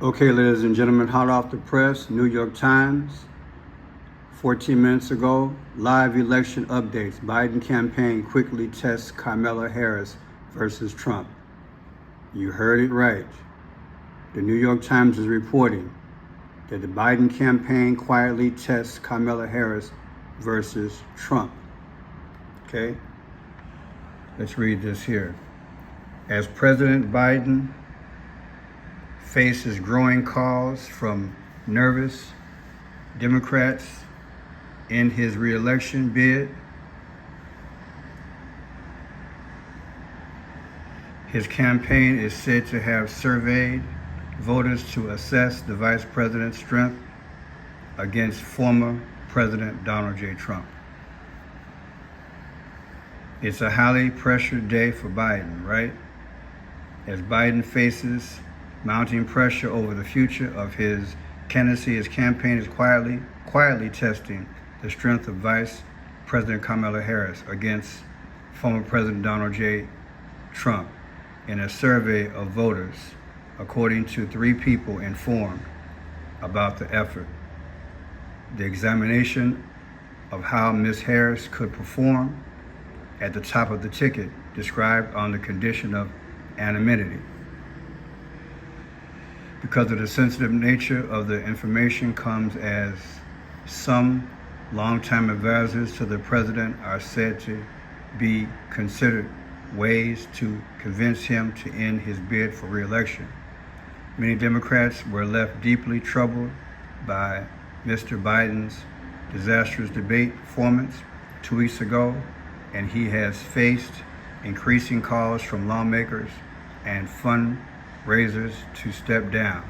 Okay, ladies and gentlemen, hot off the press, New York Times, 14 minutes ago, live election updates. Biden campaign quickly tests Kamala Harris versus Trump. You heard it right. The New York Times is reporting that the Biden campaign quietly tests Kamala Harris versus Trump. Okay? Let's read this here. As President Biden faces growing calls from nervous Democrats in his re-election bid, his campaign is said to have surveyed voters to assess the vice president's strength against former President Donald J. Trump. It's a highly pressured day for Biden, right? As Biden faces mounting pressure over the future of his candidacy, his campaign is quietly testing the strength of Vice President Kamala Harris against former President Donald J. Trump in a survey of voters, according to 3 people informed about the effort. The examination of how Ms. Harris could perform at the top of the ticket described on the condition of anonymity. Because of the sensitive nature of the information comes as some longtime advisors to the president are said to be considered ways to convince him to end his bid for re-election. Many Democrats were left deeply troubled by Mr. Biden's disastrous debate performance 2 weeks ago, and he has faced increasing calls from lawmakers and fundraisers to step down.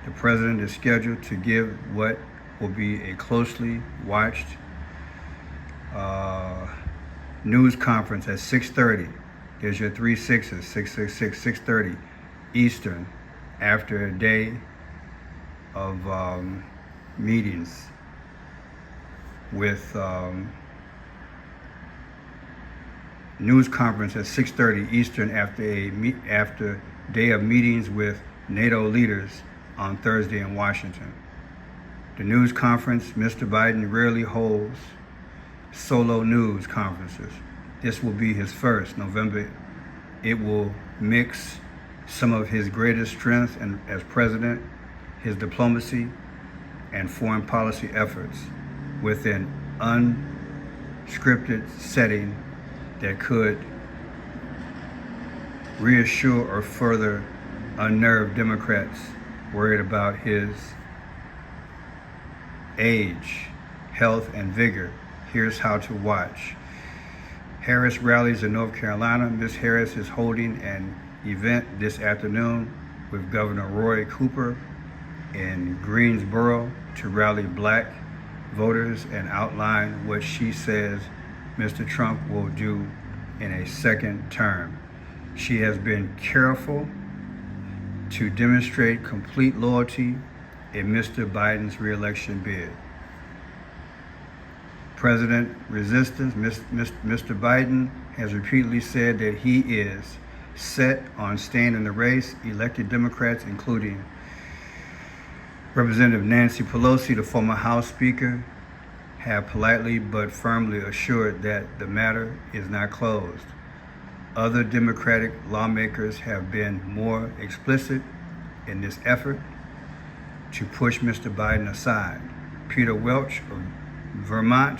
The president is scheduled to give what will be a closely watched news conference at 6:30. There's your 3 6s, 666, 6:30 Eastern, after a day of meetings with news conference at 6:30 Eastern after day of meetings with NATO leaders on Thursday in Washington. The news conference, Mr. Biden rarely holds solo news conferences. This will be his first, November. It will mix some of his greatest strengths as president, his diplomacy and foreign policy efforts, with an unscripted setting that could reassure or further unnerve Democrats worried about his age, health, and vigor. Here's how to watch. Harris rallies in North Carolina. Ms. Harris is holding an event this afternoon with Governor Roy Cooper in Greensboro to rally black voters and outline what she says Mr. Trump will do in a second term. She has been careful to demonstrate complete loyalty in Mr. Biden's re-election bid. President resistance, Mr. Biden has repeatedly said that he is set on staying in the race. Elected Democrats, including Representative Nancy Pelosi, the former House Speaker, have politely but firmly assured that the matter is not closed. Other Democratic lawmakers have been more explicit in this effort to push Mr. Biden aside. Peter Welch of Vermont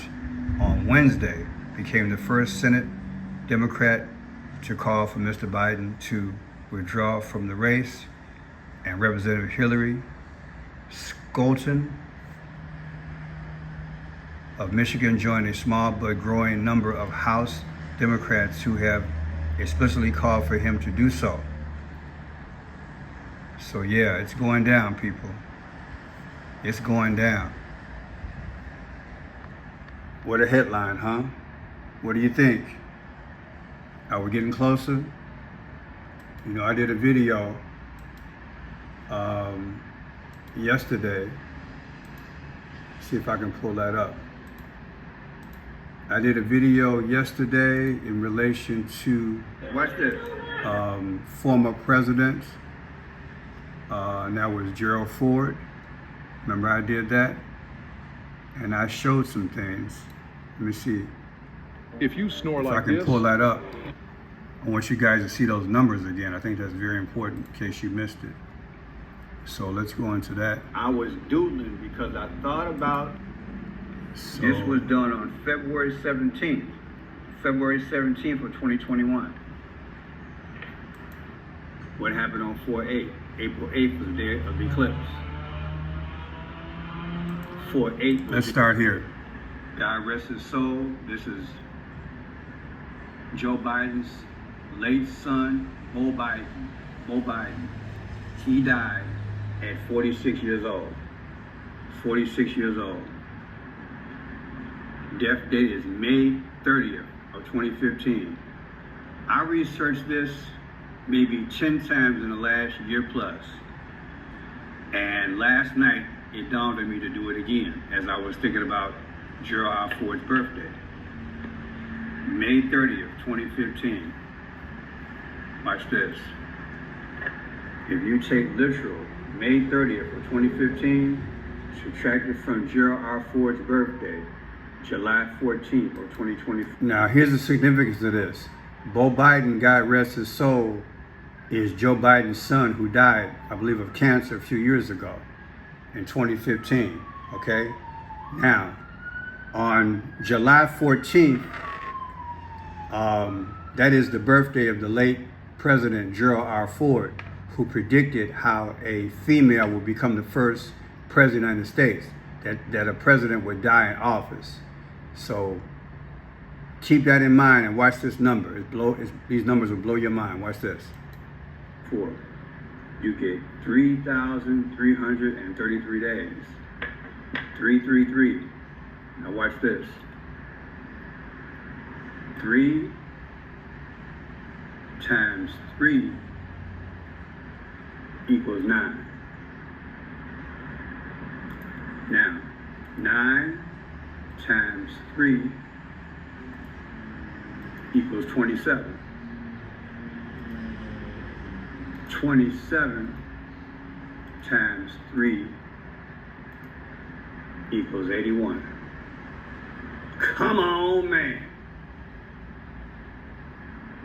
on Wednesday became the first Senate Democrat to call for Mr. Biden to withdraw from the race, and Representative Hillary Scholten of Michigan joined a small but growing number of House Democrats who have explicitly called for him to do so. So yeah, it's going down, people. It's going down. What a headline, huh? What do you think? Are we getting closer? You know, I did a video yesterday. See if I can pull that up. I did a video yesterday in relation to Watch this. Former president And that was Gerald Ford. Remember I did that? And I showed some things. Let me see. If you snore If like I can this, pull that up. I want you guys to see those numbers again. I think that's very important in case you missed it. So let's go into that. I was doodling because I thought about, this was done on February 17th. February 17th of 2021. What happened on 4/8? April 8th was the day of the eclipse. 4/8. Let's start here. God rest his soul. This is Joe Biden's late son, Bo Biden. Bo Biden. He died at 46 years old. 46 years old. Death date is May 30th of 2015. I researched this maybe 10 times in the last year plus. And last night, it dawned on me to do it again as I was thinking about Gerald R. Ford's birthday. May 30th, 2015. Watch this. If you take literal May 30th of 2015, subtract it from Gerald R. Ford's birthday, July 14th of 2020. Now, here's the significance of this. Bo Biden, God rest his soul, is Joe Biden's son who died, I believe, of cancer a few years ago in 2015, okay? Now, on July 14th, that is the birthday of the late President Gerald R. Ford, who predicted how a female would become the first president of the United States, that a president would die in office. So keep that in mind and watch this number. These numbers will blow your mind. Watch this. 4. You get 3,333 days. 333. Now watch this. 3 times 3 equals 9. Now, 9 times 3 equals 27. 27 times 3 equals 81. Come on, man.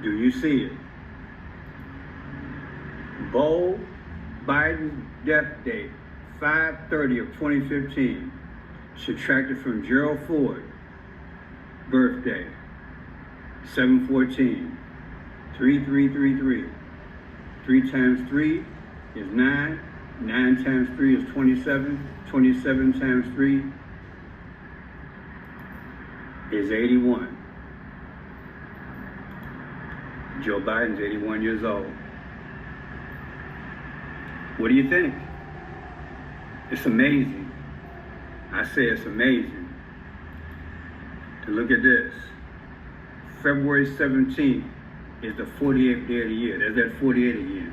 Do you see it? Bo Biden's death date, 5/30 of 2015, subtracted from Gerald Ford birthday, 7/14, 3333. 3 times 3 is 9. 9 times 3 is 27. 27 times 3 is 81. Joe Biden's 81 years old. What do you think? It's amazing. I say it's amazing to look at this. February 17th is the 48th day of the year. There's that 48 again.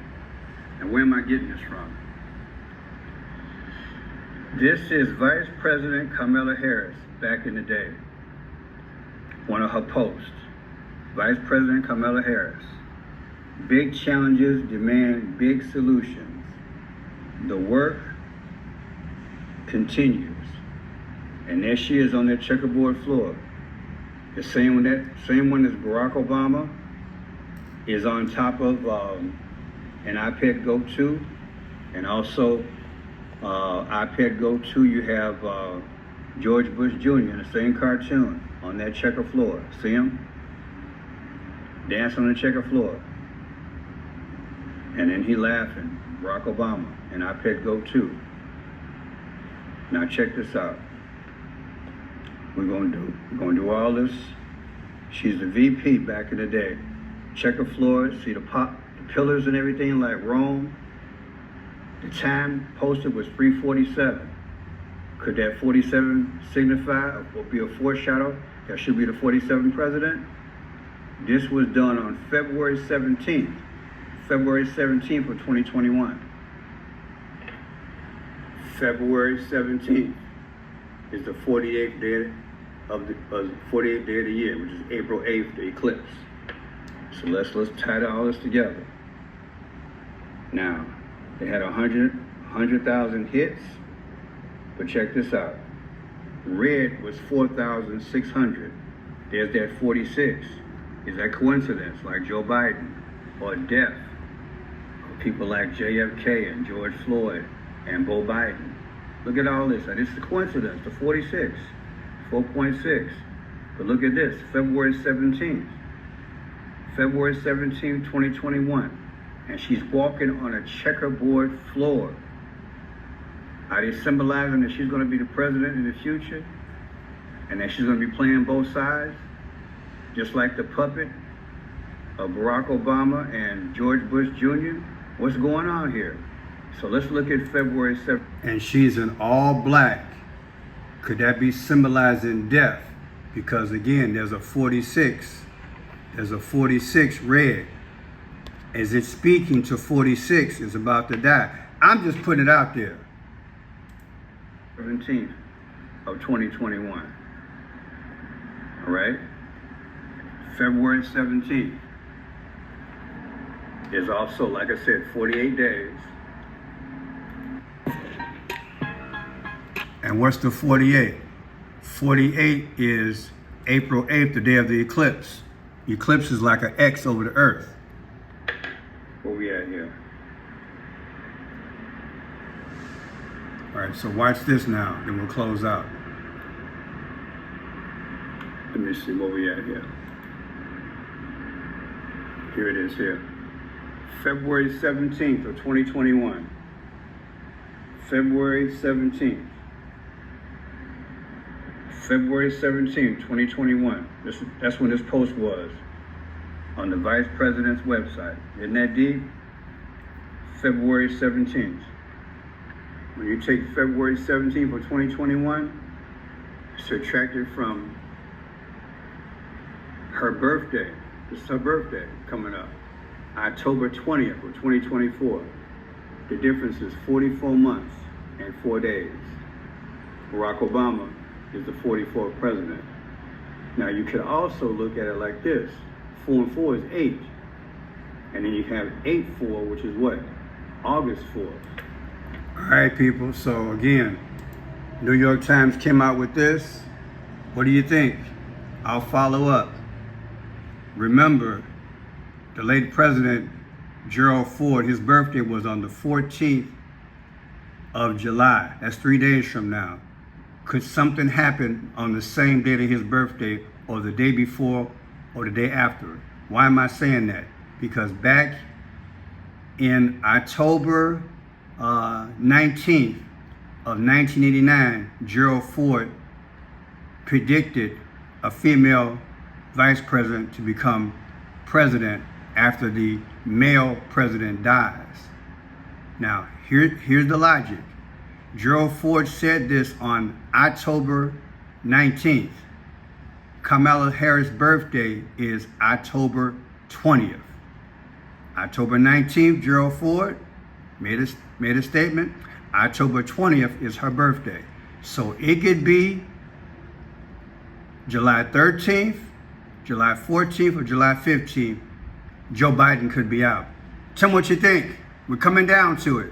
And where am I getting this from? This is Vice President Kamala Harris back in the day. One of her posts. Vice President Kamala Harris. Big challenges demand big solutions. The work continues. And there she is on that checkerboard floor. The same one as Barack Obama is on top of an iPad Go 2. And also iPad Go 2, you have George Bush Jr. in the same cartoon on that checker floor. See him? Dance on the checker floor. And then he laughing, Barack Obama, and iPad Go 2. Now check this out. We're gonna do all this. She's the VP back in the day. Checker floor, see the pillars and everything like Rome. The time posted was 3:47. Could that 47 signify or be a foreshadow that should be the 47th president? This was done on February 17th. February 17th of 2021. February 17th is the 48th day of the 48th day of the year, which is April 8th, the eclipse. So let's tie all this together. Now, They had 100,000 hits, but check this out. Red was 4,600. There's that 46. Is that coincidence, like Joe Biden, or death, or people like JFK and George Floyd and Bo Biden? Look at all this. This is a coincidence, the 46, 4.6. But look at this, February 17th, 2021. And she's walking on a checkerboard floor. Are they symbolizing that she's going to be the president in the future? And that she's going to be playing both sides? Just like the puppet of Barack Obama and George Bush Jr.? What's going on here? So let's look at February 7th. And she's in all black. Could that be symbolizing death? Because again, there's a 46. There's a 46 red. Is it speaking to 46 is about to die? I'm just putting it out there. 17th of 2021. All right? February 17th is also, like I said, 48 days. And what's the 48? 48 is April 8th, the day of the eclipse. Eclipse is like an X over the earth. Where we at here? All right, so watch this now, then we'll close out. Let me see where we at here. Here it is here. February 17th of 2021. February 17th. February 17th, 2021. That's when this post was on the Vice President's website. Isn't that deep? February 17th. When you take February 17th of 2021, subtract it from her birthday. This is her birthday coming up. October 20th of 2024. The difference is 44 months and 4 days. Barack Obama is the 44th president. Now you could also look at it like this. 4 and 4 is 8. And then you have 8-4, which is what? August 4th. All right, people. So again, New York Times came out with this. What do you think? I'll follow up. Remember, the late President Gerald Ford, his birthday was on the 14th of July. That's 3 days from now. Could something happen on the same day of his birthday, or the day before, or the day after? Why am I saying that? Because back in October 19th of 1989, Gerald Ford predicted a female vice president to become president after the male president dies. Now, here's the logic. Gerald Ford said this on October 19th. Kamala Harris' birthday is October 20th. October 19th, Gerald Ford made a statement. October 20th is her birthday. So it could be July 13th, July 14th, or July 15th. Joe Biden could be out. Tell me what you think. We're coming down to it.